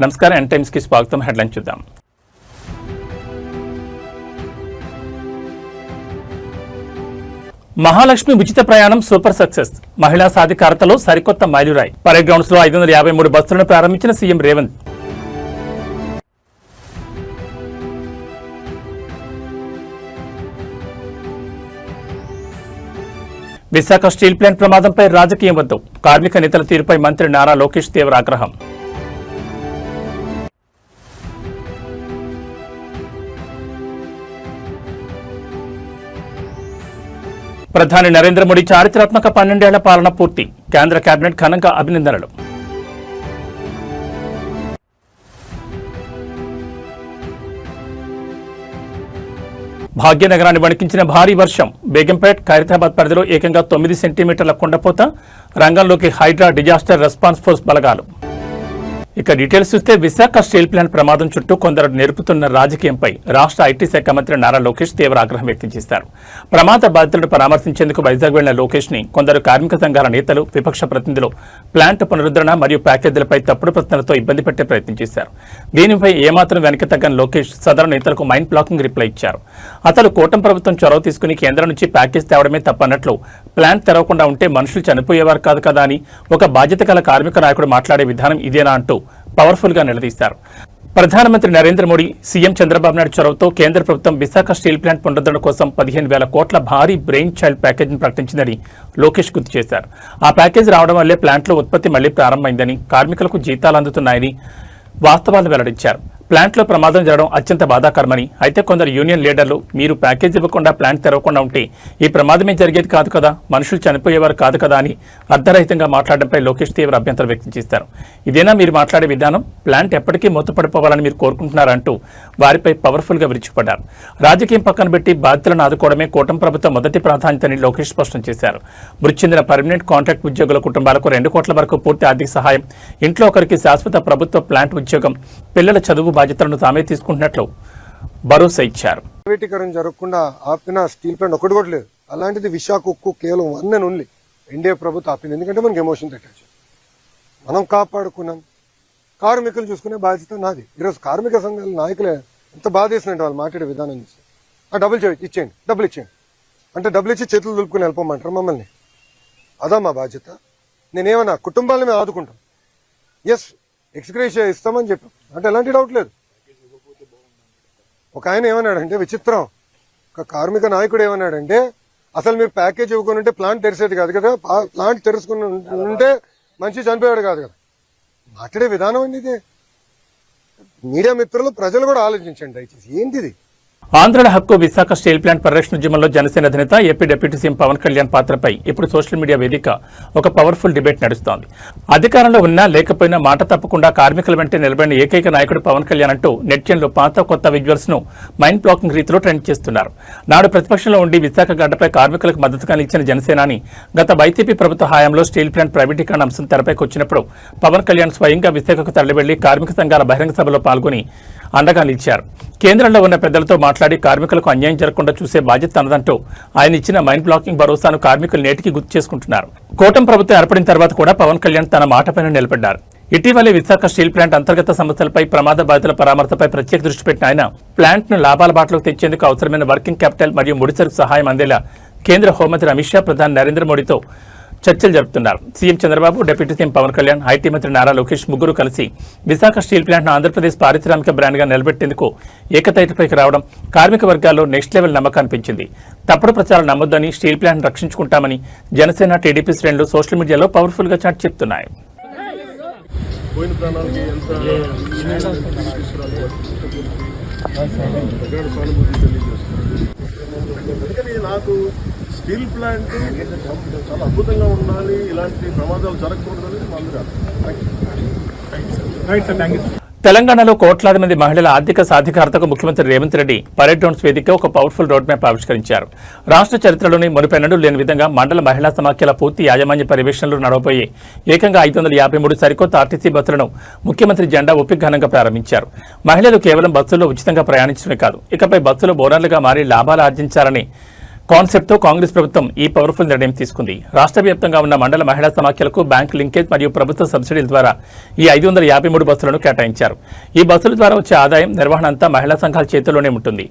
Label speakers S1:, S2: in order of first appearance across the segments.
S1: నమస్కారం, n times కి స్వాగతం. హెడ్లైన్ చూద్దాం. మహాలక్ష్మి ఉచిత ప్రయాణం సూపర్ సక్సెస్. మహిళా సాధికారతలో సరికొత్త మైలురాయి. పరేడ్ గ్రౌండ్స్ లో 553 బస్సులను ప్రారంభించిన CM Revanth. Visakha steel plant ప్రమాదంపై రాజకీయం వద్దు. కార్మిక నేతల తీరుపై మంత్రి నారా లోకేష్ తీవ్ర ఆగ్రహం. ప్రధాని నరేంద్ర మోడీ చారిత్రాత్మక 12 ఏళ్ల పాలన పూర్తి. కేంద్ర కేబినెట్ ఘనంగా అభినందనలు. భాగ్యనగరాన్ని వణికించిన భారీ వర్షం. బేగంపేట్, ఖైరతాబాద్ పరిధిలో ఏకంగా 9 సెంటీమీటర్ల కుండపోత. రంగంలోకి హైడ్రా డిజాస్టర్ రెస్పాన్స్ ఫోర్స్ బలగాలు. ఇక డీటెయిల్స్ చూస్తే, విశాఖ స్టీల్ ప్లాంట్ ప్రమాదం చుట్టూ కొందరు నేర్పుతున్న రాజకీయంపై రాష్ట్ర ఐటీ శాఖ మంత్రి నారా లోకేష్ తీవ్ర ఆగ్రహం వ్యక్తం చేశారు. ప్రమాద బాధితులను పరామర్శించేందుకు వైజాగ్ వెళ్లిన లోకేష్ ని కొందరు కార్మిక సంఘాల నేతలు, విపక్ష ప్రతినిధులు ప్లాంట్ పునరుద్ధరణ మరియు ప్యాకేజీలపై తప్పుడు ప్రశ్నలతో ఇబ్బంది పెట్టే ప్రయత్నం చేశారు. దీనిపై ఏమాత్రం వెనక్కి తగ్గని లోకేష్ సదరు నేతలకు మైండ్ బ్లాకింగ్ రిప్లై ఇచ్చారు. అతను కూటమి ప్రభుత్వం చొరవ తీసుకుని కేంద్రం నుంచి ప్యాకేజ్ తేవడమే తప్పన్నట్లు, ప్లాంట్ తెరవకుండా ఉంటే మనుషులు చనిపోయేవారు కాదు కదా అని ఒక బాధ్యత గల కార్మిక నాయకుడు మాట్లాడే విధానం ఇదేనా అంటూ పవర్ఫుల్ గా నిలదీశారు. ప్రధానమంత్రి నరేంద్ర మోడీ, సీఎం చంద్రబాబు నాయుడు చొరవతో కేంద్ర ప్రభుత్వం విశాఖ స్టీల్ ప్లాంట్ పునరుద్ధరణ కోసం 15,000 కోట్ల భారీ బ్రెయిన్ చైల్డ్ ప్యాకేజీని ప్రకటించిందని లోకేష్ గుర్తు చేశారు. ఆ ప్యాకేజీ రావడం వల్లే ప్లాంట్లో ఉత్పత్తి మళ్లీ ప్రారంభమైందని, కార్మికులకు జీతాలు అందుతున్నాయని వాస్తవాలు వెల్లడించారు. ప్లాంట్లో ప్రమాదం జరగడం అత్యంత బాధాకరమని, అయితే కొందరు యూనియన్ లీడర్లు మీరు ప్యాకేజ్ ఇవ్వకుండా ప్లాంట్ తెరవకుండా ఉంటే ఈ ప్రమాదమే జరిగేది కాదు కదా, మనుషులు చనిపోయేవారు కాదు కదా అని అర్ధరహితంగా మాట్లాడడంపై లోకేష్ తీవ్ర అభ్యంతరం వ్యక్తం చేశారు. ఇదేనా మీరు మాట్లాడే విధానం? ప్లాంట్ ఎప్పటికీ మూతపడిపోవాలని మీరు కోరుకుంటున్నారంటూ వారిపై పవర్ఫుల్ గా విరుచుకుపడ్డారు. రాజకీయం పక్కన పెట్టి బాధితులను ఆదుకోవడమే కూటమి ప్రభుత్వం మొదటి ప్రాధాన్యతని లోకేష్ స్పష్టం చేశారు. మృతి చెందిన పర్మనెంట్ కాంట్రాక్ట్ ఉద్యోగుల కుటుంబాలకు 2 కోట్ల వరకు పూర్తి ఆర్థిక సహాయం, ఇంట్లో ఒకరికి శాశ్వత ప్రభుత్వ ప్లాంట్ ఉద్యోగం, పిల్లల చదువు బాధ్యతలను తామే తీసుకుంటున్నట్లు భరోసా ఇచ్చారు.
S2: ప్రైవేటీకరణ జరగకుండా ఆపిన స్టీల్ ప్లాంట్ ఒకటి కూడా లేదు. అలాంటిది విశాఖ ఉక్కు కేవలం 1 and only ఎన్డీఏ ప్రభుత్వం ఆపింది. ఎందుకంటే మనకి ఎమోషన్ అటాచ్. మనం కాపాడుకున్నాం, కార్మికులు చూసుకునే బాధ్యత నాది. ఈరోజు కార్మిక సంఘాల నాయకులే ఎంత బాధ వేసినట్టు వాళ్ళు మాట్లాడే విధానం చూసి, డబ్బులు ఇచ్చేయండి, డబ్బులు ఇచ్చేయండి అంటే డబ్బులు ఇచ్చి చేతులు దులుపుకుని వెళ్ళిపోమంటారు మమ్మల్ని. అదా మా బాధ్యత? నేనేమన్నా కుటుంబాలను మేము ఆదుకుంటాం, ఎస్ ఎక్స్గ్రేషియా ఇస్తామని చెప్పాం అంటే ఎలాంటి డౌట్ లేదు. ఒక ఆయన ఏమన్నాడంటే విచిత్రం, ఒక కార్మిక నాయకుడు ఏమన్నాడంటే అసలు మీరు ప్యాకేజ్ ఇవ్వకుండా ఉంటే ప్లాంట్ తెరిసేది కాదు కదా, ప్లాంట్ తెరుచుకుని ఉంటే మనిషి చనిపోయాడు కాదు కదా. మాట్లాడే విధానం అండి ఇదే. మీడియా మిత్రులు, ప్రజలు కూడా ఆలోచించండి దయచేసి, ఏంటిది?
S1: ఆంధ్రుల హక్కు విశాఖ స్టీల్ ప్లాంట్ పరిరక్షణ ఉద్యమంలో జనసేన అధినేత AP deputy CM Pawan Kalyan పాత్రపై ఇప్పుడు సోషల్ మీడియా వేదిక ఒక పవర్ఫుల్ డిబేట్ నడుస్తోంది. అధికారంలో ఉన్నా లేకపోయినా మాట తప్పకుండా కార్మికుల వెంటే నిలబడిన ఏకైక నాయకుడు పవన్ కళ్యాణ్ అంటూ నెట్జన్లు పాత కొత్త విజువల్స్ ను మైండ్ బ్లాకింగ్ రీతిలో ట్రెండ్ చేస్తున్నారు. నాడు ప్రతిపక్షంలో ఉండి విశాఖ గడ్డపై కార్మికులకు మద్దతుగా నిలిచిన జనసేనాని గత వైసీపీ ప్రభుత్వ హయాంలో స్టీల్ ప్లాంట్ ప్రైవేటీకరణ అంశం తెరపైకి వచ్చినప్పుడు పవన్ కళ్యాణ్ స్వయంగా విశాఖకు తరలివెళ్లి కార్మిక సంఘాల బహిరంగ సభలో పాల్గొని అండగా నిలిచారు. కేంద్రంలో ఉన్న పెద్దలతో మాట్లాడి కార్మికులకు అన్యాయం జరగకుండా చూసే బాధ్యత తనదంటూ ఆయన ఇచ్చిన మైండ్ బ్లాకింగ్ భరోసాను కార్మికులు నేటికి గుర్తు చేసుకుంటున్నారు. కూటమి ప్రభుత్వం ఏర్పడిన తర్వాత కూడా పవన్ కళ్యాణ్ తన మాటపైన నిలబడ్డారు. ఇటీవలే విశాఖ స్టీల్ ప్లాంట్ అంతర్గత సమస్యలపై, ప్రమాద బాధితుల పరామర్శపై ప్రత్యేక దృష్టి పెట్టిన ఆయన ప్లాంట్ ను లాభాల బాటలోకి తెచ్చేందుకు అవసరమైన వర్కింగ్ క్యాపిటల్ మరియు ముడిసరుకు సహాయం అందేలా కేంద్ర హోంమంత్రి అమిత్ షా, ప్రధాని నరేంద్ర మోడీతో చర్చలు జరుపుతున్నారు. CM Chandrababu, deputy CM Pawan Kalyan, IT మంత్రి నారా లోకేష్ ముగ్గురు కలిసి విశాఖ స్టీల్ ప్లాంట్ ను ఆంధ్రప్రదేశ్ పారిశ్రామిక బ్రాండ్ గా నిలబెట్టేందుకు ఏకతాటిపైకి రావడం కార్మిక వర్గాల్లో నెక్స్ట్ లెవెల్ నమ్మకాన్ని పెంచింది. తప్పుడు ప్రచారం నమ్మొద్దని, స్టీల్ ప్లాంట్ రక్షించుకుంటామని జనసేన, టీడీపీ శ్రేణులు సోషల్ మీడియాలో పవర్ఫుల్ గా చాటి చెప్తున్నాయి.
S3: స్టీల్ ప్లాంట్ చాలా అద్భుతంగా ఉండాలి, ఇలాంటి ప్రమాదాలు జరగకూడదని
S1: తెలంగాణలో కోట్లాది మంది మహిళల ఆర్థిక సాధికారతకు ముఖ్యమంత్రి రేవంత్ రెడ్డి పరేడ్ గ్రౌండ్స్ వేదిక ఒక పవర్ఫుల్ రోడ్ మ్యాప్ ఆవిష్కరించారు. రాష్ట్ర చరిత్రలోని మునుపెన్నడూ లేని విధంగా మండల మహిళా సమాఖ్యల పూర్తి యాజమాన్య పర్యవేక్షణలో నడవబోయే ఏకంగా 553 సరికొత్త ఆర్టీసీ బస్సులను ముఖ్యమంత్రి జెండా ఊపి ఘనంగా ప్రారంభించారు. మహిళలు కేవలం బస్సుల్లో ఉచితంగా ప్రయాణించడమే కాదు, ఇకపై బస్సులు బోనర్లుగా మారి లాభాలు ఆర్జించాలని కాన్సెప్ట్ తో కాంగ్రెస్ ప్రభుత్వం ఈ పవర్ఫుల్ నిర్ణయం తీసుకుంది. రాష్ట్ర వ్యాప్తంగా ఉన్న మండల మహిళా సమాఖ్యలకు బ్యాంక్ లింకేజ్ మరియు ప్రభుత్వ సబ్సిడీల ద్వారా ఈ 553 బస్సులను కేటాయించారు. ఈ బస్సుల ద్వారా వచ్చే ఆదాయం నిర్వహణ అంతా మహిళా సంఘాల చేతుల్లోనే ఉంటుంది.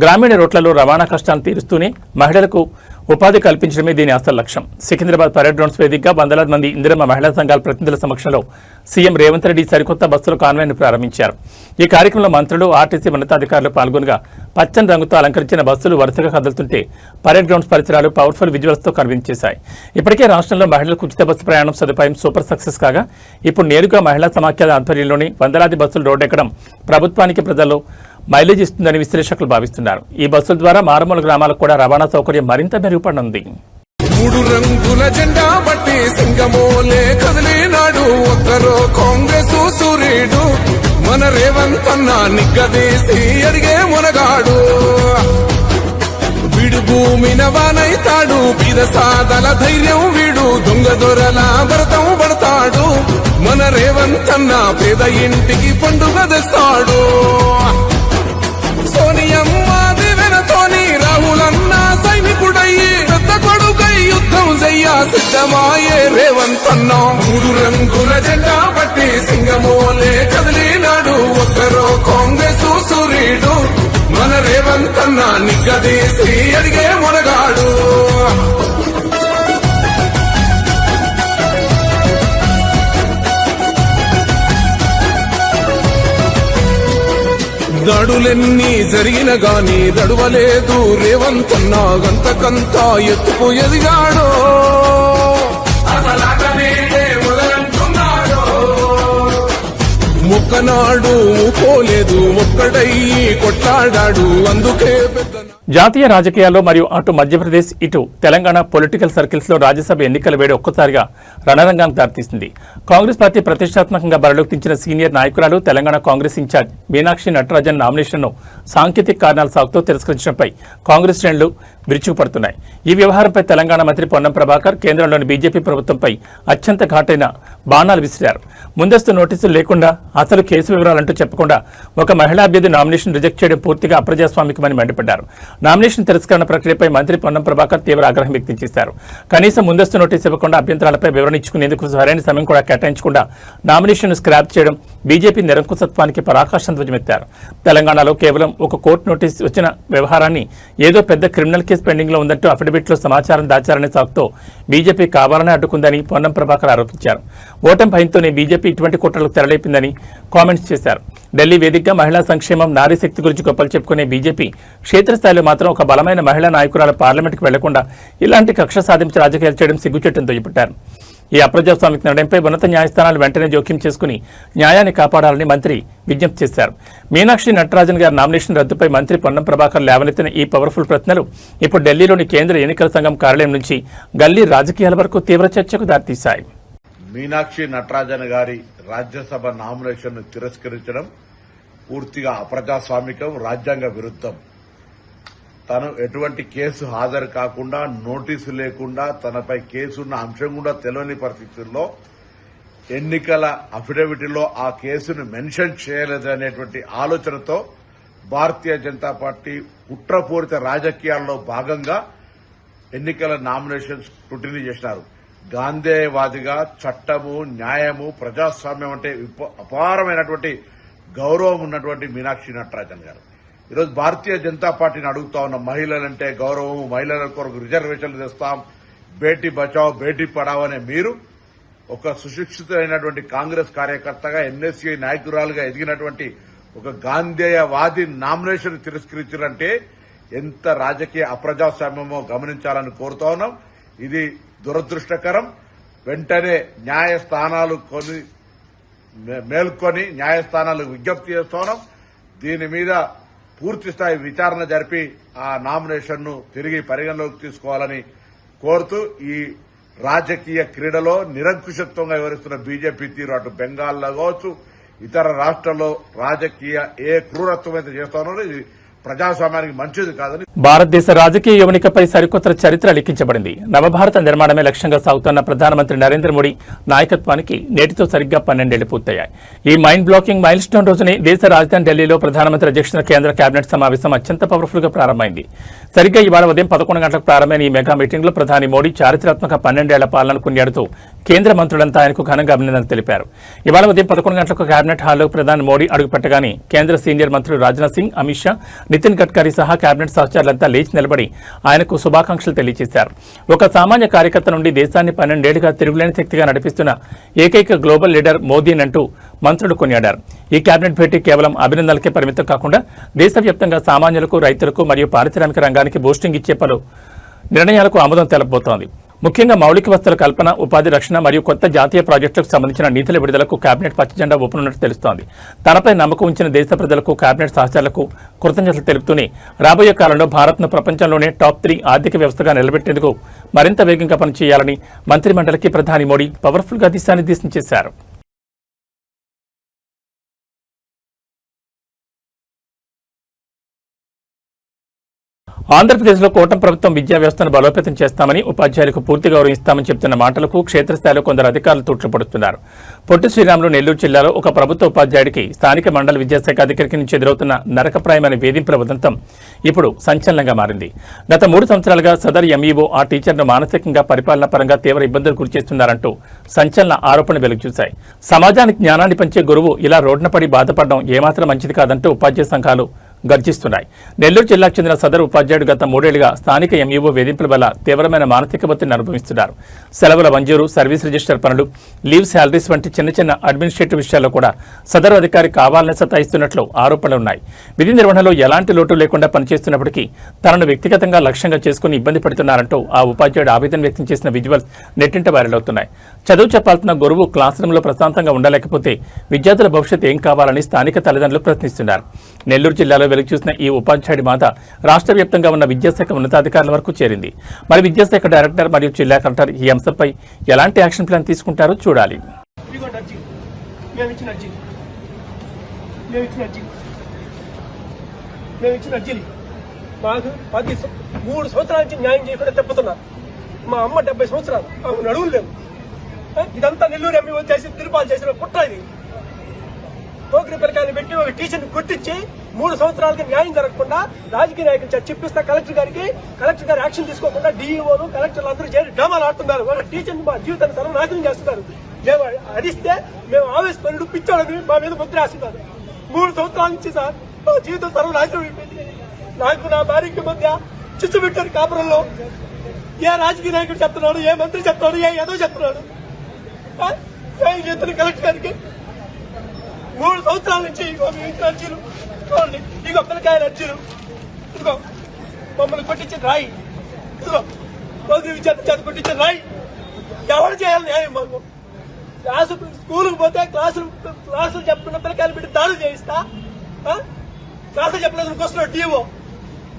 S1: గ్రామీణ రోడ్లలో రవాణా కష్టాలను తీరుస్తూనే మహిళలకు ఉపాధి కల్పించడమే దీని అసలు లక్ష్యం. సికింద్రాబాద్ పరేడ్ గ్రౌండ్స్ వేదికగా వందలాది మంది ఇందిరమ్మ మహిళా సంఘాల ప్రతినిధుల సమక్షంలో సీఎం రేవంత్ రెడ్డి సరికొత్త బస్సుల కాన్వాయ్ను ప్రారంభించారు. ఈ కార్యక్రమంలో మంత్రులు, ఆర్టీసీ ఉన్నతాధికారులు పాల్గొనగా పచ్చని రంగుతో అలంకరించిన బస్సులు వరుసగా కదులుతుంటే పరేడ్ గ్రౌండ్స్ పరిసరాలు పవర్ఫుల్ విజువల్స్ తో కనిపించేశాయి. ఇప్పటికే రాష్ట్రంలో మహిళలకు ఉచిత బస్సు ప్రయాణం సదుపాయం సూపర్ సక్సెస్ కాగా ఇప్పుడు నేరుగా మహిళా సమాఖ్యల ఆధ్వర్యంలోని వందలాది బస్సులు రోడ్డెక్కడం ప్రభుత్వానికి ప్రజల్లో మైలేజ్ ఇస్తుందని విశ్లేషకులు భావిస్తున్నారు. ఈ బస్సుల ద్వారా మారుమూల గ్రామాలకు కూడా రవాణా సౌకర్యం మరింత మెరుగుపడనుంది.
S4: 3 రంగుల జెండా బట్టి సింగమోలే కదిలినాడు ఒక్కరో కాంగ్రెస్ సూర్యుడు మన రేవంత్ అన్న నిగ్గదీసి అడిగే మునగాడు. వీడు భూమిన వానైతాడు బీద సాదల ధైర్యం వీడు దొంగ దొరల భరతం పడతాడు. మన రేవంత్ అన్న పేద ఇంటికి పండుగ తెస్తాడు. సోనియమ్మ దివెనతోని రాహులన్న సైనికుడయ్యి పెద్ద కొడుకై యుద్ధం చెయ్య సిద్ధమాయే రేవంత్ అన్న. 3 రంగుల జెండా బట్టి సింగమోలే కదిలినాడు ఒక్కరో కాంగ్రెస్ సూర్యుడు మన రేవంత్ అన్న నిగ్గదీసి అడిగే మునగాడు. దాడులెన్ని జరిగిన గాని దడువలేదు రేవంత్ అన్న గంతకంతా ఎత్తుకు ఎదిగాడో. మొక్కనాడు పోలేదు ఒక్కడయ్యి కొట్లాడాడు అందుకే పెద్ద.
S1: జాతీయ రాజకీయాల్లో మరియు అటు మధ్యప్రదేశ్ ఇటు తెలంగాణ పొలిటికల్ సర్కిల్స్ లో రాజ్యసభ ఎన్నికల వేడి ఒక్కసారిగా రణరంగానికి దారితీసింది. కాంగ్రెస్ పార్టీ ప్రతిష్టాత్మకంగా బరిలోకి దించిన సీనియర్ నాయకురాలు తెలంగాణ కాంగ్రెస్ ఇన్ఛార్జ్ మీనాక్షి నటరాజన్ నామినేషన్ను సాంకేతిక కారణాల సాకుతో తిరస్కరించడంపై కాంగ్రెస్ శ్రేణులు విరుచుకుపడుతున్నాయి. ఈ వ్యవహారంపై తెలంగాణ మంత్రి పొన్నం ప్రభాకర్ కేంద్రంలోని బీజేపీ ప్రభుత్వంపై అత్యంత ఘాటైన బాణాలు విసిరారు. ముందస్తు నోటీసులు లేకుండా అసలు కేసు వివరాలంటూ చెప్పకుండా ఒక మహిళా అభ్యర్థి నామినేషన్ రిజెక్ట్ చేయడం పూర్తిగా అప్రజాస్వామికమని మండిపడ్డారు. నామినేషన్ తిరస్కరణ ప్రక్రియపై మంత్రి పొన్నం ప్రభాకర్ తీవ్ర ఆగ్రహం వ్యక్తం చేశారు. కనీసం ముందస్తు నోటీసు ఇవ్వకుండా అభ్యంతరాలపై వివరణ ఇచ్చుకునేందుకు సరైన సమయం కూడా కేటాయించకుండా నామినేషన్ స్క్రాప్ చేయడం బీజేపీ నిరంకుశత్వానికి పరాకాష్ఠం ధ్వజమెత్తారు. తెలంగాణలో కేవలం ఒక కోర్టు నోటీసు వచ్చిన వ్యవహారాన్ని ఏదో పెద్ద క్రిమినల్ కేసు పెండింగ్ లో ఉందంటూ అఫిడవిట్లో సమాచారం దాచారనే సాకుతో బీజేపీ కావాలనే అడ్డుకుందని పొన్నం ప్రభాకర్ ఆరోపించారు. ఓటమి భయంతోనే బీజేపీ ఇటువంటి కుట్రలకు తెరలేపిందని కామెంట్స్ చేశారు. ఢిల్లీ వేదికగా మహిళా సంక్షేమం, నారీ శక్తి గురించి గొప్పలు చెప్పుకునే బీజేపీ క్షేత్రస్థాయిలో మాత్రం ఒక బలమైన మహిళా నాయకురాలు పార్లమెంట్కి వెళ్లకుండా ఇలాంటి కక్ష సాధించి రాజకీయాలు చేయడం సిగ్గుచెట్టును దుయ్యబట్టారు. ఈ అప్రజాస్వామిక నిర్ణయంపై ఉన్నత న్యాయస్థానాలు వెంటనే జోక్యం చేసుకుని న్యాయాన్ని కాపాడాలని మంత్రి విజ్ఞప్తి చేశారు. మీనాక్షి నటరాజన్ గారి నామినేషన్ రద్దుపై మంత్రి పొన్నం ప్రభాకర్ లేవనెత్తిన ఈ పవర్ఫుల్ ప్రశ్నలు ఇప్పుడు ఢిల్లీలోని కేంద్ర ఎన్నికల సంఘం కార్యాలయం నుంచి గల్లీ రాజకీయాల వరకు తీవ్ర చర్చకు దారితీశాయి.
S5: మీనాక్షి నటరాజన్ గారి రాజ్యసభ నామినేషన్ ను తిరస్కరించడం పూర్తిగా అప్రజాస్వామికం, రాజ్యాంగ విరుద్ధం. తను ఎటువంటి కేసు హాజరు కాకుండా, నోటీసు లేకుండా, తనపై కేసున్న అంశం కూడా తెలియని పరిస్థితుల్లో ఎన్నికల అఫిడవిట్లో ఆ కేసును మెన్షన్ చేయలేదనేటువంటి ఆలోచనతో భారతీయ జనతా పార్టీ కుట్రపూరిత రాజకీయాల్లో భాగంగా ఎన్నికల నామినేషన్ స్క్రూటినీ చేసినారు. గాంధేయవాదిగా చట్టము, న్యాయము, ప్రజాస్వామ్యం అంటే అపారమైనటువంటి గౌరవం ఉన్నటువంటి మీనాక్షి నటరాజన్ గారు ఈరోజు భారతీయ జనతా పార్టీని అడుగుతా ఉన్న మహిళలంటే గౌరవం, మహిళల కొరకు రిజర్వేషన్లు తెస్తాం, బేటీ బచావ్ బేటీ పడావ్ అనే మీరు ఒక సుశిక్షితులైనటువంటి కాంగ్రెస్ కార్యకర్తగా, ఎన్ఎస్సీ నాయకురాలుగా ఎదిగినటువంటి ఒక గాంధేయవాది నామినేషన్ తిరస్కరించారంటే ఎంత రాజకీయ అప్రజాస్వామ్యమో గమనించాలని కోరుతా ఉన్నాం. ఇది దురదృష్టకరం. వెంటనే న్యాయస్థానాలు మేల్కొని న్యాయస్థానాలకు విజ్ఞప్తి చేస్తున్నాం. దీని మీద పూర్తి స్థాయి విచారణ జరిపి ఆ నామినేషన్ ను తిరిగి పరిగణలోకి తీసుకోవాలని కోరుతూ ఈ రాజకీయ క్రీడలో నిరంకుశత్వంగా వివరిస్తున్న బీజేపీ తీరు అటు బెంగాల్లో కావచ్చు, ఇతర రాష్ట్రాల్లో రాజకీయ ఏ క్రూరత్వం అయితే చేస్తా ఉన్నారో ఇది ప్రజాస్వామ్యానికి మంచిది కాదని
S1: భారతదేశ రాజకీయ యువనికపై సరికొత్త చరిత్ర లిఖించబడింది. నవభారత నిర్మాణమే లక్ష్యంగా సాగుతున్న ప్రధానమంత్రి నరేంద్ర మోడీ నాయకత్వానికి నేటితో సరిగ్గా 12 ఏళ్లు పూర్తయ్యాయి. ఈ మైండ్ బ్లాకింగ్ మైల్ స్టోన్ రోజునే దేశ రాజధాని ఢిల్లీలో ప్రధానమంత్రి అధ్యక్షతన కేంద్ర కేబినెట్ సమావేశం అత్యంత పవర్ఫుల్ గా ప్రారంభమైంది. సరిగ్గా ఇవాళ ఉదయం 11 గంటలకు ప్రారంభమైన ఈ మెగా మీటింగ్ లో ప్రధాని మోడీ చారిత్రాత్మక 12 ఏళ్ల పాలనను కొనియాడుతూ కేంద్ర మంత్రులంతా ఆయనకు ఘనంగా అభినందనలు తెలిపారు. ఇవాళ ఉదయం 11 గంటలకు కేబినెట్ హాల్లో ప్రధాని మోడీ అడుగుపెట్టగానే కేంద్ర సీనియర్ మంత్రులు రాజ్నాథ్ సింగ్, అమిత్ షా, నితిన్ గడ్కరీ సహా కేబినెట్ సహచరులంతా లేచి నిలబడి ఆయనకు శుభాకాంక్షలు తెలియజేశారు. ఒక సామాన్య కార్యకర్త నుండి దేశాన్ని 12 ఏళ్లుగా తిరుగులేని శక్తిగా నడిపిస్తున్న ఏకైక గ్లోబల్ లీడర్ మోదీనంటూ మంత్రులు కొనియాడారు. ఈ కేబినెట్ భేటీ కేవలం అభినందనలకే పరిమితం కాకుండా దేశవ్యాప్తంగా సామాన్యులకు, రైతులకు మరియు పారిశ్రామిక రంగానికి బూస్టింగ్ ఇచ్చే పలు నిర్ణయాలకు ఆమోదం తెలపబోతోంది. ముఖ్యంగా మౌలిక వసతుల కల్పన, ఉపాధి రక్షణ మరియు కొత్త జాతీయ ప్రాజెక్టులకు సంబంధించిన నిధుల విడుదలకు కేబినెట్ పచ్చజెండా ఊపనున్నట్టు తెలుస్తోంది. తనపై నమ్మకం ఉంచిన దేశ ప్రజలకు, కేబినెట్ సహచరులకు కృతజ్ఞతలు తెలుపుతూనే రాబోయే కాలంలో భారత్ను ప్రపంచంలోనే టాప్ 3 ఆర్థిక వ్యవస్థగా నిలబెట్టేందుకు మరింత వేగంగా పనిచేయాలని మంత్రిమండలికి ప్రధాని మోడీ పవర్ఫుల్ గా దిశానిర్దేశం చేశారు. ఆంధ్రప్రదేశ్లో కూటమి ప్రభుత్వం విద్యా వ్యవస్థను బలోపేతం చేస్తామని, ఉపాధ్యాయులకు పూర్తి గౌరవం ఇస్తామని చెబుతున్న మాటలకు క్షేత్రస్థాయిలో కొందరు అధికారులు తూట్లపడుతున్నారు. పొట్టి శ్రీరాములు నెల్లూరు జిల్లాలో ఒక ప్రభుత్వ ఉపాధ్యాయుడికి స్థానిక మండల విద్యాశాఖ అధికారికి నుంచి ఎదురవుతున్న నరకప్రాయమైన వేధింపుల ఉదంతం ఇప్పుడు సంచలనంగా మారింది. గత 3 సంవత్సరాలుగా సదర్ ఎంఈఓ ఆ టీచర్ను మానసికంగా, పరిపాలనా పరంగా తీవ్ర ఇబ్బందులు గురిచేస్తున్నారంటూ సంచలన ఆరోపణలు వెలుగుచూశాయి. సమాజానికి జ్ఞానాన్ని పంచే గురువు ఇలా రోడ్డున పడి బాధపడడం ఏమాత్రం మంచిది కాదంటూ ఉపాధ్యాయ సంఘాలు గర్జిస్తున్నాయి. నెల్లూరు జిల్లాకు చెందిన సదరు ఉపాధ్యాయుడు గత 3 ఏళ్లుగా స్థానిక ఎంఈఓ వేధింపుల వల్ల తీవ్రమైన మానసిక ఒత్తిడిని అనుభవిస్తున్నారు. సెలవుల మంజూరు, సర్వీస్ రిజిస్టర్ పనులు, లీవ్ శాలరీస్ వంటి చిన్న అడ్మినిస్ట్రేటివ్ విషయాల్లో కూడా సదరు అధికారి కావాలని సతాయిస్తున్నట్లు ఆరోపణలున్నాయి. విధి నిర్వహణలో ఎలాంటి లోటు లేకుండా పనిచేస్తున్నప్పటికీ తనను వ్యక్తిగతంగా లక్ష్యంగా చేసుకుని ఇబ్బంది పడుతున్నారంటూ ఆ ఉపాధ్యాయుడు ఆవేదన వ్యక్తం చేసిన విజువల్స్ నెట్టింట వైరల్ అవుతున్నాయి. చదువు చెప్పాల్సిన గురువు క్లాస్ రూమ్లో ప్రశాంతంగా ఉండలేకపోతే విద్యార్థుల భవిష్యత్తు ఏం కావాలని స్థానిక తల్లిదండ్రులు ప్రశ్నిస్తున్నారు. నెల్లూరు జిల్లాలో వెలుగు చూసిన ఈ ఉపాధ్యాయుడి బాధ రాష్ట్ర వ్యాప్తంగా ఉన్న విద్యాశాఖ ఉన్నతాధికారుల వరకు చేరింది. మరి విద్యాశాఖ డైరెక్టర్ మరియు జిల్లా కలెక్టర్ ఈ అంశంపై ఎలాంటి యాక్షన్ ప్లాన్ తీసుకుంటారో చూడాలి.
S6: మాకు 3 సంవత్సరాల నుంచి న్యాయం చేయకుండా తెప్పుతున్నారు. మా అమ్మ 70 సంవత్సరాలు నడువులు లేవు. ఇదంతా నెల్లూరు ఎంపీ వచ్చేసి తిరుపాలు చేసిన కుట్ర. ఇది పోకిరి పిల్లకాయలు పెట్టి ఒక టీచర్ని కొట్టించి 3 సంవత్సరాలకి న్యాయం జరగకుండా రాజకీయ నాయకులు చెప్పిస్తా కలెక్టర్ గారు యాక్షన్ తీసుకోకుండా డీఈఓలు, కలెక్టర్లు అందరూ చేరి డ్రామాలు ఆడుతున్నారు. వాళ్ళ టీచర్ని మా జీవితాన్ని సర్వనాశనం చేస్తున్నారు. మేము అడిస్తే మేము ఆవేశపరుడు పిచ్చోడని మా మీద ముద్ర వేస్తున్నారు. 3 సంవత్సరాల నుంచి సార్ మా జీవితం సర్వనాశనం అయిపోయింది. నాకు నా భార్యకి మధ్య చిచ్చు పెట్టారు కాపురంలో. ఏ రాజకీయ నాయకుడు చెప్తున్నాడు, ఏ మంత్రి చెప్తున్నాడు, ఏ ఏదో చెప్తున్నాడు. కలెక్టర్ గారికి 3 సంవత్సరాల నుంచి అర్జీలు చూడండి. ఇదిగో పిల్లకాయల అర్జీలు, ఇదిగో మమ్మల్ని కొట్టించిన రాయి, ఇదిగో రోజు విద్యార్థి చేత కొట్టించిన రాయి. ఎవరు చేయాలి న్యాయం? మాకు స్కూల్కి పోతే క్లాసులు చెప్తున్న పిల్లకాయలు పెట్టి దాడులు చేయిస్తా. క్లాసులు చెప్పలేదు వస్తున్నాడు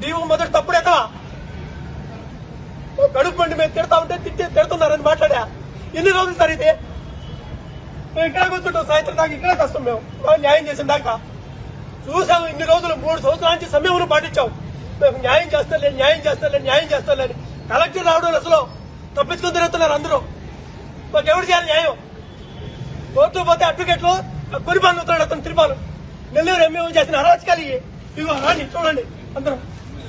S6: డిఓ మొదటి తప్పుడు ఎక్కవా కడుపు పండి మేము తిడతా ఉంటే తిడుతున్నారని మాట్లాడా. ఎన్ని రోజులు సార్ ఇది? మేము ఇక్కడ కూర్చుంటాం సాయంత్రం దాకా, ఇక్కడే కష్టం. మేము న్యాయం చేసిన దాకా చూసాము. ఇన్ని రోజులు 3 సంవత్సరాల నుంచి సమయం పాటించాం. మేము న్యాయం చేస్తాం. కలెక్టర్ రావడం అసలు తప్పించుకొని తిరుగుతున్నారు అందరూ. మాకు ఎవరు చేయాలి న్యాయం? కోర్టు పోతే అడ్వకేట్లు కొరిపాలు అవుతున్నాడు అతను తిరుపాలు. నెల్లూరు ఎంఏ చేసిన అరాచకాలు ఇగో రాండి చూడండి, అందరూ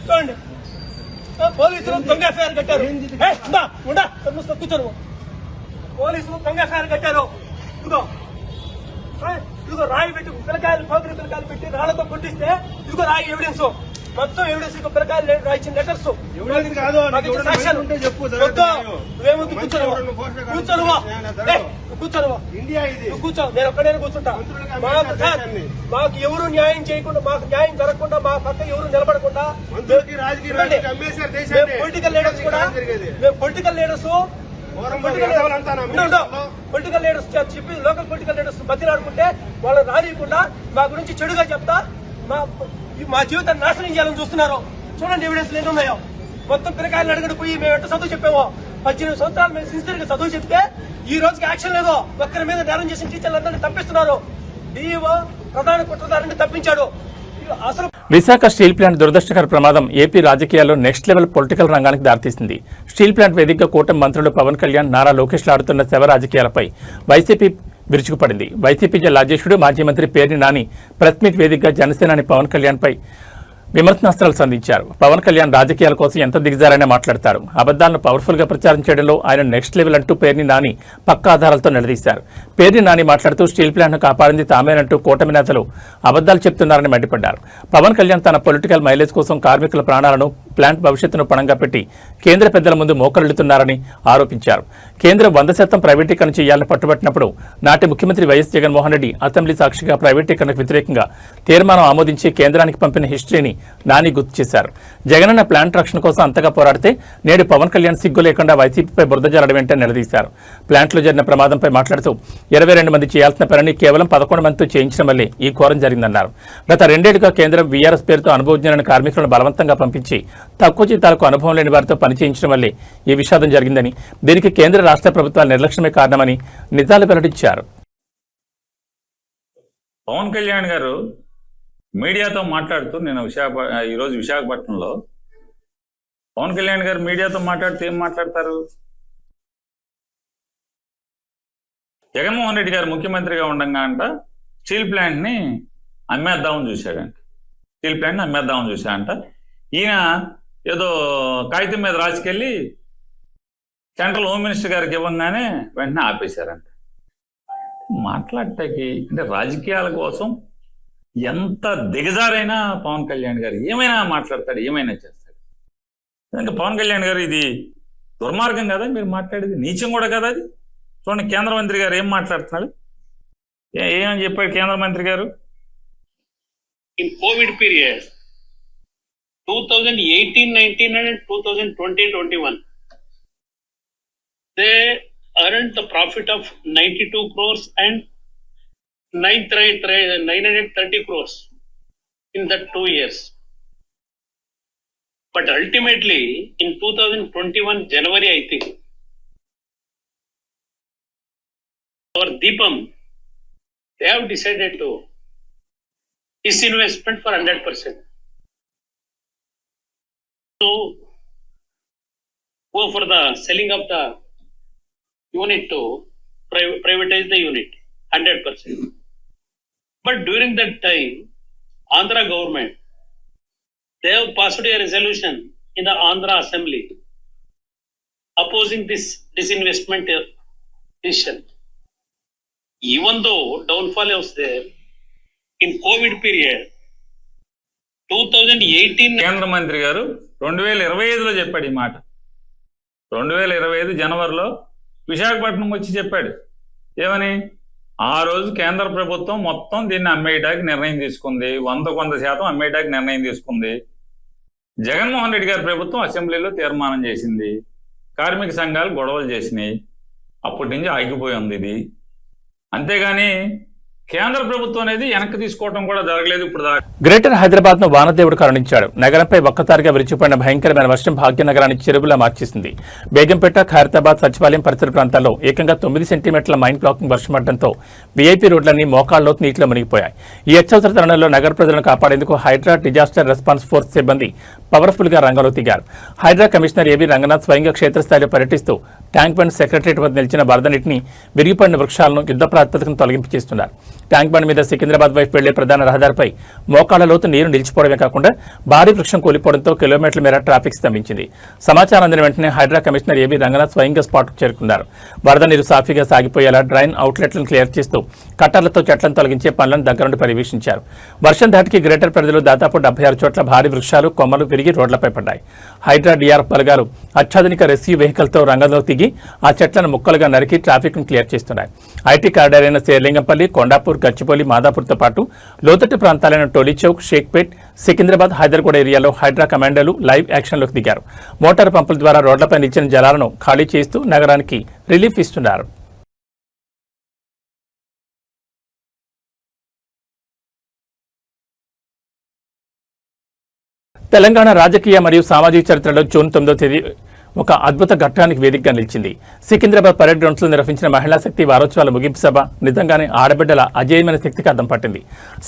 S6: చూడండి. పోలీసులు దొంగ ఎఫ్ఐఆర్ కట్టారు. కూర్చోను. పోలీసులు దొంగ ఎఫ్ఐఆర్ కట్టారు. ఇదిగో రాయి పెట్టి పిల్లకాయలు, పోకిరి పిల్లకాయలు పెట్టి రాళ్లతో కొట్టిస్తే ఇదిగో రాయి ఎవిడెన్స్, మొత్తం ఎవిడెన్స్. ఇక పిల్లకాయలు రాయించిన లెటర్స్ కూర్చో. నేను ఒక్కడే కూర్చుంటా. మాకు ఎవరు న్యాయం చేయకుండా, మాకు న్యాయం జరగకుండా, మా పక్క ఎవరు నిలబడకుండా పొలిటికల్ లీడర్స్ చెప్పి లోకల్ పొలిటికల్ లీడర్స్ బతిలాడుకుంటే వాళ్ళు రానియకుండా మా గురించి చెడుగా చెప్తా మా జీవితాన్ని నాశనం చేయాలని చూస్తున్నారు. చూడండి ఎవిడెన్స్ ఏమి ఉన్నాయో. మొత్తం పిల్లకాయలు అడుగుడు పోయి మేము ఎట్లా చదువు చెప్పామో 18 సంవత్సరాలు మేము సిన్సియర్ గా చదువు చెప్తే ఈ రోజుకి యాక్షన్ లేదో. ఒక్కరి మీద నేరం చేసిన టీచర్లందరినీ తప్పిస్తున్నారు. డిఈఓ ప్రధాన కుట్రదారుని తప్పించాడు. అసలు
S1: విశాఖ స్టీల్ ప్లాంట్ దురదృష్టకర ప్రమాదం ఏపీ రాజకీయాల్లో నెక్స్ట్ లెవెల్ పొలిటికల్ రంగానికి దారితీసింది. స్టీల్ ప్లాంట్ వేదికగా కూటమి మంత్రులు పవన్ కళ్యాణ్, నారా లోకేష్ ఆడుతున్న శవ రాజకీయాలపై వైసీపీ విరుచుకుపడింది. వైసీపీ జిల్లా అధ్యక్షుడు మాజీ మంత్రి పేర్ని నాని ప్రెస్ మీట్ వేదికగా జనసేనాని పవన్ కళ్యాణ్పై విమర్శనాస్త్రాలు సంధించారు. పవన్ కళ్యాణ్ రాజకీయాల కోసం ఎంత దిగజారైనా మాట్లాడతారు. అబద్దాలను పవర్ఫుల్ గా ప్రచారం చేయడంలో ఆయన నెక్స్ట్ లెవెల్ అంటూ పేర్ని నాని పక్కా ఆధారాలతో నిలదీశారు. పేర్ని నాని మాట్లాడుతూ స్టీల్ ప్లాంట్ను కాపాడింది తామేనంటూ కూటమి నేతలు అబద్దాలు చెప్తున్నారని మండిపడ్డారు. పవన్ కళ్యాణ్ తన పొలిటికల్ మైలేజ్ కోసం కార్మికుల ప్రాణాలను, ప్లాంట్ భవిష్యత్తును పణంగా పెట్టి కేంద్ర పెద్దల ముందు మోకరిల్లుతున్నారని ఆరోపించారు. కేంద్రం 100% ప్రైవేటీకరణ చేయాలని పట్టుబట్టినప్పుడు నాటి ముఖ్యమంత్రి వైఎస్ జగన్మోహన్ రెడ్డి అసెంబ్లీ సాక్షిగా ప్రైవేటీకరణకు వ్యతిరేకంగా తీర్మానం ఆమోదించి కేంద్రానికి పంపిన హిస్టరీని నాని గుర్తు చేశారు. జగనన్న ప్లాంట్ రక్షణ కోసం అంతగా పోరాడితే నేడు పవన్ కళ్యాణ్ సిగ్గు లేకుండా వైసీపీపై బురద జల్లడం వెంటనే నిలదీశారు. ప్లాంట్లో జరిగిన ప్రమాదంపై మాట్లాడుతూ 22 మంది చేయాల్సిన పనిని కేవలం 11 మందితో చేయించడం వల్లే ఈ ఘోరం జరిగిందన్నారు. గత 2 ఏళ్లుగా కేంద్రం వీఆర్ఎస్ పేరుతో అనుభవజ్ఞులైన కార్మికులను బలవంతంగా పంపించి తక్కువ జీతాలకు అనుభవం లేని వారితో పని చేయించడం వల్లే ఈ విషాదం జరిగిందని, దీనికి కేంద్ర రాష్ట్ర ప్రభుత్వాల నిర్లక్ష్యమే కారణమని నిజాలు వెల్లడించారు.
S7: పవన్ కళ్యాణ్ గారు మీడియాతో మాట్లాడుతూ ఈరోజు విశాఖపట్నంలో పవన్ కళ్యాణ్ గారు మీడియాతో మాట్లాడుతూ ఏం మాట్లాడతారు? జగన్మోహన్ రెడ్డి గారు ముఖ్యమంత్రిగా ఉండగా అంట స్టీల్ ప్లాంట్ని అమ్మేద్దామని చూశాడంట. స్టీల్ ప్లాంట్ని అమ్మేద్దామని చూశాడంట. ఈయన ఏదో కాగితం మీద రాసుకెళ్ళి సెంట్రల్ హోమ్ మినిస్టర్ గారికి ఇవ్వగానే వెంటనే ఆపేశారంట. మాట్లాడటానికి అంటే రాజకీయాల కోసం ఎంత దిగజారైనా పవన్ కళ్యాణ్ గారు ఏమైనా మాట్లాడతాడు, ఏమైనా చేస్తాడు. ఇంకా పవన్ కళ్యాణ్ గారు ఇది దుర్మార్గం కదా మీరు మాట్లాడేది, నీచం కూడా కదా అది. చూడండి కేంద్ర మంత్రి గారు ఏం మాట్లాడుతున్నాడు, ఏమని చెప్పాడు కేంద్ర మంత్రి గారు?
S8: In Covid period 2018-19 and 2020-21 they earned the profit of 92 crores and 930 crores in that 2 years. But ultimately in 2021 January, I think, our Deepam, they have decided to disinvestment for 100%. To go for the selling of the unit to privatize the unit 100%. But during that time, Andhra government, they have passed a resolution in the Andhra Assembly opposing this disinvestment decision. Even though downfall was there, in COVID period, 2018
S7: కేంద్ర మంత్రి గారు 2025లో చెప్పాడు ఈ మాట. 2025 జనవరిలో విశాఖపట్నం వచ్చి చెప్పాడు. ఏమని? ఆ రోజు కేంద్ర ప్రభుత్వం మొత్తం దీన్ని అమ్మేయడానికి నిర్ణయం తీసుకుంది, 100% అమ్మేయడానికి నిర్ణయం తీసుకుంది. జగన్మోహన్ రెడ్డి గారి ప్రభుత్వం అసెంబ్లీలో తీర్మానం చేసింది, కార్మిక సంఘాలు గొడవలు చేసినాయి, అప్పటి నుంచి ఆగిపోయి ఉంది ఇది. అంతేగాని కేంద్ర ప్రభుత్వం అనేది వెనక్కి తీసుకోవడం కూడా జరగలేదు ఇప్పుడు దాకా.
S1: గ్రేటర్ హైదరాబాద్ ను వానదేవుడు కరుణించాడు. నగరంపై ఒక్కసారిగా విరిచిపడిన భయంకరమైన వర్షం భాగ్యనగరాన్ని చెరువులా మార్చేసింది. బేగంపేట, ఖైరతాబాద్, సచివాలయం పరిసర ప్రాంతాల్లో ఏకంగా 9 సెంటీమీటర్ల మైండ్ బ్లాకింగ్ వర్షం పడడంతో వీఐపీ రోడ్లన్నీ మోకాళ్లలోతు నీటిలో మునిగిపోయాయి. ఈ అత్యవసర తరుణంలో నగర ప్రజలను కాపాడేందుకు హైడ్రా డిజాస్టర్ రెస్పాన్స్ ఫోర్స్ సిబ్బంది పవర్ఫుల్ గా రంగంలో దిగారు. హైడ్రా కమిషనర్ ఏబీ రంగనాథ్ స్వయంగా క్షేత్రస్థాయిలో పర్యటిస్తూ ట్యాంక్ బండ్ సెక్రటరియట్ వద్ద నిలిచిన వరద నీటిని, విరిగిపడిన వృక్షాలను యుద్ధ ప్రాతిపదికన తొలగింపు చేస్తున్నారు. ట్యాంక్ బండ్ మీద సికింద్రాబాద్ వైపు వెళ్లే ప్రధాన రహదారిపై మోకాళ్ల లోతు నీరు నిలిచిపోవడమే కాకుండా భారీ వృక్షం కూలిపోవడంతో కిలోమీటర్ల మేర ట్రాఫిక్ స్తంభించింది. సమాచారం అందిన వెంటనే హైడ్రా కమిషనర్ ఏబీ రంగనాథ్ స్వయంగా స్పాట్కు చేరుకున్నారు. వరద నీరు సాఫీగా సాగిపోయేలా డ్రైన్ అవుట్లెట్లను క్లియర్ చేస్తూ కట్టర్లతో చెట్లను తొలగించే పనులను దగ్గరుండి పర్యవేక్షించారు. వర్షం ధాటికి గ్రేటర్ పరిధిలో దాదాపు 76 చోట్ల భారీ వృక్షాలు, కొమ్మలు విరిగి రోడ్లపై పడ్డాయి. హైడ్రా డిఆర్ఎఫ్ బలగాలు అత్యాధునిక రెస్క్యూ వెహికల్తో రంగంలో దిగి ఆ చెట్లను ముక్కలుగా నరికి ట్రాఫిక్ ను క్లియర్ చేస్తున్నాయి. ఐటీ కారిడార్ అయిన శేర్లింగంపల్లి, కొండాపూర్, గచ్చిబౌలి, మాదాపూర్తో పాటు లోతట్టు ప్రాంతాలైన టోలీ చౌక్, షేక్పేట్, సికింద్రాబాద్, హైదర్గూడ ఏరియాలో హైడ్రా కమాండోలు లైవ్ యాక్షన్లోకి దిగారు. మోటార్ పంపుల ద్వారా రోడ్లపై నిలిచిన జలాలను ఖాళీ చేస్తూ నగరానికి రిలీఫ్ ఇస్తున్నారు. తెలంగాణ రాజకీయ మరియు సామాజిక చరిత్రలో జూన్ 9వ తేదీ ఒక అద్భుత ఘట్టానికి వేదికగా నిలిచింది. సికింద్రాబాద్ పరేడ్ గ్రౌండ్స్ లో నిర్వహించిన మహిళా శక్తి వారోత్సవాల ముగింపు సభ నిజంగానే ఆడబిడ్డల అజేయమైన శక్తికి అద్దం పట్టింది.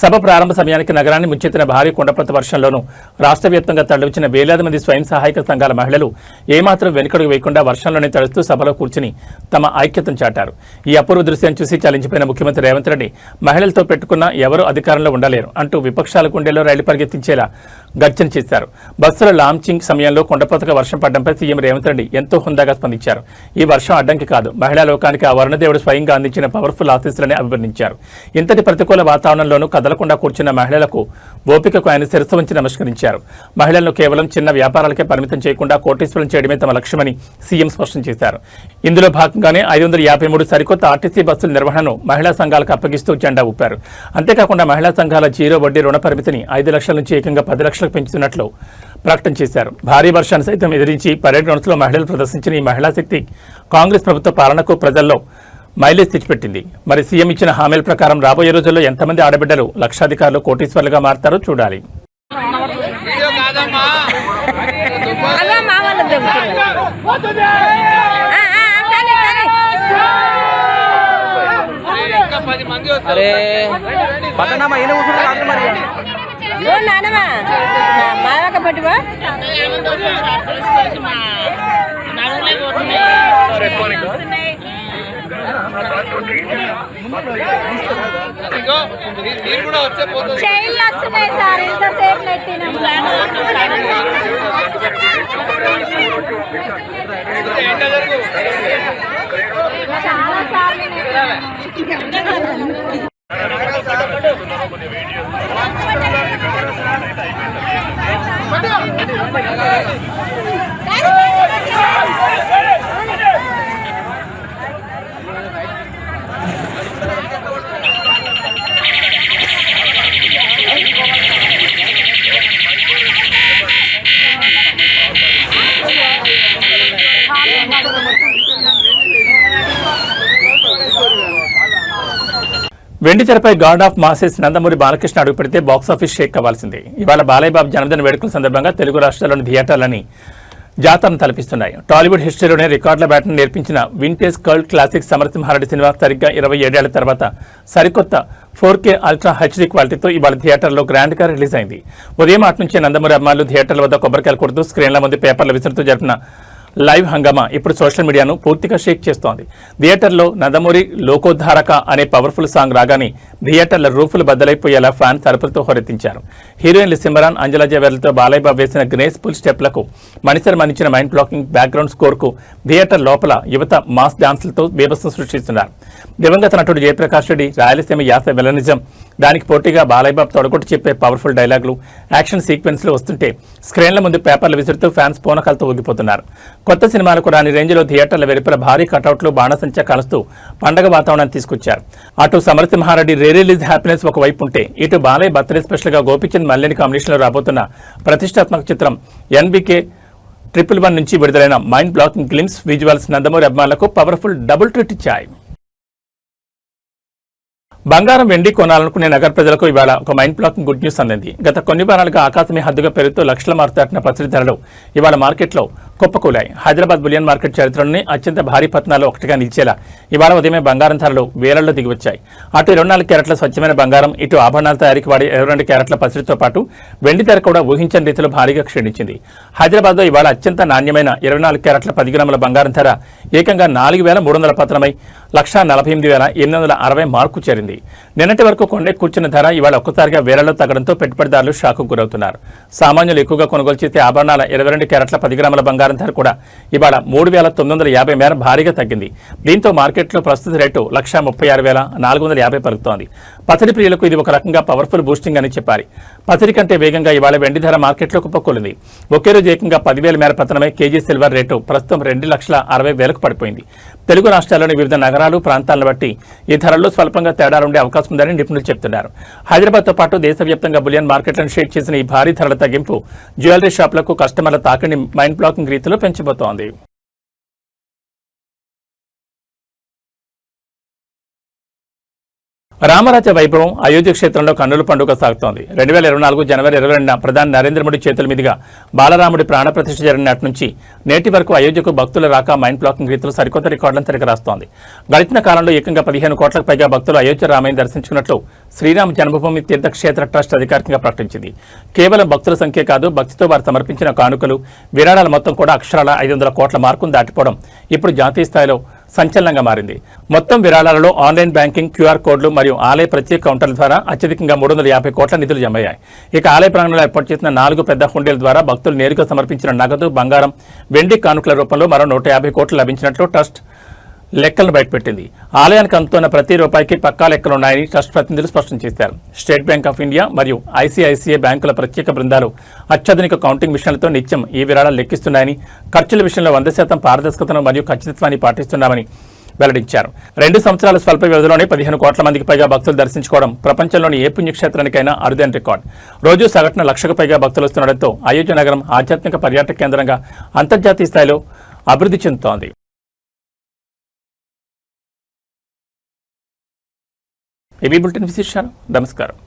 S1: సభ ప్రారంభ సమయానికి నగరాన్ని ముంచెత్తిన భారీ కొండపర్త వర్షంలోనూ రాష్ట్ర వ్యాప్తంగా తరలివచ్చిన వేలాది మంది స్వయం సహాయక సంఘాల మహిళలు ఏమాత్రం వెనుకడుగు వేయకుండా వర్షంలోనే తడుస్తూ సభలో కూర్చుని తమ ఐక్యతను చాటారు. ఈ అపూర్వ దృశ్యాన్ని చూసి చలించిపోయిన ముఖ్యమంత్రి రేవంత్ రెడ్డి మహిళలతో పెట్టుకున్న ఎవరూ అధికారంలో ఉండలేరు అంటూ విపక్షాల గుండెల్లో రైలు పరిగెత్తించేలా గర్జన చేశారు. బస్సుల లాంచింగ్ సమయంలో కొండపోతగా వర్షం పడడంపై సీఎం రేవంత్ రెడ్డి ఎంతో హుందాగా స్పందించారు. ఈ వర్షం అడ్డంకి కాదు, మహిళా లోకానికి ఆ వరుణదేవుడు స్వయంగా అందించిన పవర్ఫుల్ ఆశీస్సులని అభివర్ణించారు. ఇంతటి ప్రతికూల వాతావరణంలోనూ కదలకుండా కూర్చున్న మహిళలకు ఓపికకు ఆయన శిరస్సు వంచి నమస్కరించారు. మహిళలను కేవలం చిన్న వ్యాపారాలకే పరిమితం చేయకుండా కోటీశ్వరం చేయడమే తమ లక్ష్యమని సీఎం స్పష్టం చేశారు. ఇందులో భాగంగానే 553 సరికొత్త ఆర్టీసీ బస్సుల నిర్వహణను మహిళా సంఘాలకు అప్పగిస్తూ జెండా ఊపారు. అంతేకాకుండా మహిళా సంఘాల జీరో వడ్డీ రుణ పరిమితిని 5 లక్షల నుంచి ఏకంగా 10 లక్షలకు పెంచుతున్నట్లు ప్రకటన చేశారు. భారీ వర్షాన్ని సైతం ఎదిరించి పరేడ్ గ్రౌండ్స్ లో మహిళలు ప్రదర్శించిన ఈ మహిళా శక్తి కాంగ్రెస్ ప్రభుత్వ పాలనకు ప్రజల్లో మైలేజ్ తెచ్చిపెట్టింది. మరి సీఎం ఇచ్చిన హామీల ప్రకారం రాబోయే రోజుల్లో ఎంతమంది ఆడబిడ్డలు లక్షాధికారులు కోటీశ్వర్లుగా మారతారో చూడాలి. వెండి తెరపై God of masses Nandamuri Balakrishna అడుగుపెడితే బాక్సాఫీస్ షేక్ అవ్వాల్సిందే. ఇవాళ బాలయ్య బాబు జన్మదిన వేడుకల సందర్భంగా తెలుగు రాష్ట్రాల్లోని థియేటర్లని జాతరను తలపిస్తున్నాయి. టాలీవుడ్ హిస్టరీలోనే రికార్డుల బ్యాట్ను నేర్పించిన vintage cult classic Samarasimha Reddy cinema సరిగ్గా 27 ఏళ్ల తర్వాత సరికొత్త 4K అల్ట్రా హెచ్డీ క్వాలిటీతో ఇవాళ థియేటర్లో గ్రాండ్ గా రిలీజ్ అయింది. ఉదయం అటు నుంచే నందమూరి అభిమానులు థియేటర్ల వద్ద కొబ్బరికాయలు కొడుతూ స్క్రీన్ల ముందు పేపర్లు విసురుతూ జరిపిన లైవ్ హంగామా ఇప్పుడు సోషల్ మీడియాను పూర్తిగా షేక్ చేస్తోంది. థియేటర్లో నందమూరి లోకోద్ధారక అనే పవర్ఫుల్ సాంగ్ రాగానే థియేటర్ల రూఫులు బద్దలైపోయేలా ఫ్యాన్ తలుపులతో హోరెత్తించారు. హీరోయిన్లు సిమరాన్, అంజలా జవేర్లతో బాలయ్య బాబు వేసిన గ్రేస్ఫుల్ స్టెప్లకు మణిశర్మ అందించిన మైండ్ బ్లాకింగ్ బ్యాక్గ్రౌండ్ స్కోర్కు థియేటర్ లోపల యువత మాస్ డాన్సులతో బీభత్సం సృష్టిస్తున్నారు. దివంగత నటుడు జయప్రకాష్ రెడ్డి రాయలసీమ యాస విలనిజం, దానికి పోటీగా బాలయ్య బాబు తొడగొట్టి చెప్పే పవర్ఫుల్ డైలాగులు, యాక్షన్ సీక్వెన్స్లు వస్తుంటే స్క్రీన్ల ముందు పేపర్లు విసురుతూ ఫ్యాన్స్ పూనకాలతో ఊగిపోతున్నారు. కొత్త సినిమాలకు రాని రేంజ్లో థియేటర్ల వెలుపల భారీ కటౌట్లు, బాణసంచా కాలుస్తూ పండగ వాతావరణాన్ని తీసుకొచ్చారు. అటు సమరసింహారెడ్డి రీ రిలీజ్ హ్యాపీనెస్ ఒకవైపు ఉంటే, ఇటు బాలయ్య బర్త్డే స్పెషల్ గా గోపిచంద్ మల్లేని కాంబినేషన్లో రాబోతున్న ప్రతిష్టాత్మక చిత్రం NBK 111 నుంచి విడుదలైన mind blocking glimpse visuals Nandamuri అభిమానులకు పవర్ఫుల్ డబుల్ ట్రీట్ ఇచ్చాయి. బంగారం, వెండి కొనాలనుకునే నగర ప్రజలకు ఇవాళ ఒక మైండ్ బ్లాకింగ్ గుడ్ న్యూస్ అందింది. గత కొన్ని వారాలుగా ఆకాశమే హద్దుగా పెరుగుతూ లక్షల మారుతాటిన పసిడి ధరలు ఇవాళ మార్కెట్లో కుప్పకూలాయి. హైదరాబాద్ బులియన్ మార్కెట్ చరిత్రలోనే అత్యంత భారీ పతనాల్లో ఒకటిగా నిలిచేలా ఇవాళ ఉదయమే బంగారం ధరలు వేలల్లో దిగివచ్చాయి. అటు 24 క్యారెట్ల స్వచ్ఛమైన బంగారం, ఇటు ఆభరణాల తయారీకి వాడే 22 క్యారెట్ల పసిడితో పాటు వెండి ధర కూడా ఊహించని రీతిలో భారీగా క్షీణించింది. హైదరాబాద్లో ఇవాళ అత్యంత నాణ్యమైన 24 క్యారెట్ల 10 గ్రాముల బంగారం ధర ఏకంగా 4,300 పతనమై 1,48,860 మార్కు చేరింది. నిన్నటి వరకు కొండే కూర్చున్న ధర ఇవాళ ఒక్కసారిగా వేలలో తగ్గడంతో పెట్టుబడిదారులు షాకు గురవుతున్నారు. సామాన్యులు ఎక్కువగా కొనుగోలు చేసే ఆభరణాల 22 క్యారెట్ల 10 గ్రాముల బంగారం ధర కూడా ఇవాళ 3,950 మేర భారీగా తగ్గింది. దీంతో మార్కెట్లో ప్రస్తుత రేటు 1,36,450 పలుకుతోంది. పసిడి ప్రియులకు ఇది ఒక రకంగా పవర్ఫుల్ బూస్టింగ్ అని చెప్పాలి. పసిడి కంటే వేగంగా ఇవాళ వెండి ధర మార్కెట్లో కుప్పకూలింది. ఒకే రోజు ఏకంగా 10,000 మేర పతనమై కేజీ సిల్వర్ రేటు ప్రస్తుతం 2,60,000 పడిపోయింది. తెలుగు రాష్ట్రాల్లోని వివిధ నగరాలు, ప్రాంతాలను బట్టి ఈ ధరల్లో స్వల్పంగా తేడాలుండే అవకాశం ఉందని నిపుణులు చెబుతున్నారు. హైదరాబాద్తో పాటు దేశవ్యాప్తంగా బులియన్ మార్కెట్లను షేక్ చేసిన ఈ భారీ ధరల తగ్గింపు జ్యువెలరీ షాపులకు కస్టమర్ల తాకిడిని మైండ్ బ్లాకింగ్ రీతిలో పెంచబోతోంది. రామరాజ్య వైభవం అయోధ్య క్షేత్రంలో కన్నుల పండుగ సాగుతోంది. 2024 జనవరి 22న ప్రధాని నరేంద్ర మోడీ చేతుల మీదుగా బాలరాముడి ప్రాణప్రతిష్ఠ జరిగిన నాటి నుంచి నేటి వరకు అయోధ్యకు భక్తుల రాక మైండ్ బ్లాకింగ్ రీతిలో సరికొత్త రికార్డులను తిరగరాస్తోంది. గడిచిన కాలంలో ఏకంగా 15 కోట్లకు పైగా భక్తులు అయోధ్య రామయ్యను దర్శించుకున్నట్లు శ్రీరామ జన్మభూమి తీర్థక్షేత్ర ట్రస్ట్ అధికారికంగా ప్రకటించింది. కేవలం భక్తుల సంఖ్య కాదు, భక్తితో వారు సమర్పించిన కానుకలు, విరాళాల మొత్తం కూడా అక్షరాల 500 కోట్ల మార్కును దాటిపోవడం ఇప్పుడు జాతీయ స్థాయిలో సంచలనంగా మారింది. మొత్తం విరాళాలలో ఆన్లైన్ బ్యాంకింగ్, క్యూఆర్ కోడ్లు మరియు ఆలయ ప్రత్యేక కౌంటర్ల ద్వారా అత్యధికంగా 350 కోట్ల నిధులు జమయ్యాయి. ఇక ఆలయ ప్రాంగణంలో ఏర్పాటు చేసిన 4 పెద్ద హుండీల ద్వారా భక్తులు నేరుగా సమర్పించిన నగదు, బంగారం, వెండి కానుకల రూపంలో మరో 150 కోట్లు లభించినట్లు ట్రస్ట్ లెక్కలను బయటపెట్టింది. ఆలయానికి అందుతున్న ప్రతి రూపాయికి పక్కా లెక్కలున్నాయని ట్రస్ట్ ప్రతినిధులు స్పష్టం చేశారు. స్టేట్ బ్యాంక్ ఆఫ్ ఇండియా మరియు ఐసిఐసిఐ బ్యాంకుల ప్రత్యేక బృందాలు అత్యాధునిక కౌంటింగ్ మిషన్లతో నిత్యం ఈ విరాళాలు లెక్కిస్తున్నాయని, ఖర్చుల విషయంలో 100% పారదర్శకతను మరియు ఖచ్చితత్వాన్ని పాటిస్తున్నామని వెల్లడించారు. 2 సంవత్సరాల స్వల్ప వ్యవధిలోనే 15 కోట్ల మందికి పైగా భక్తులు దర్శించుకోవడం ప్రపంచంలోని ఏ పుణ్యక్షేత్రానికైనా అరుదైన రికార్డు. రోజు సగటున 1,00,000కు పైగా భక్తులు వస్తుండటంతో అయోధ్య నగరం ఆధ్యాత్మిక పర్యాటక కేంద్రంగా అంతర్జాతీయ స్థాయిలో అభివృద్ధి చెందుతోంది. ఏబీ బులెటిన్ విశేషాలు. నమస్కారం.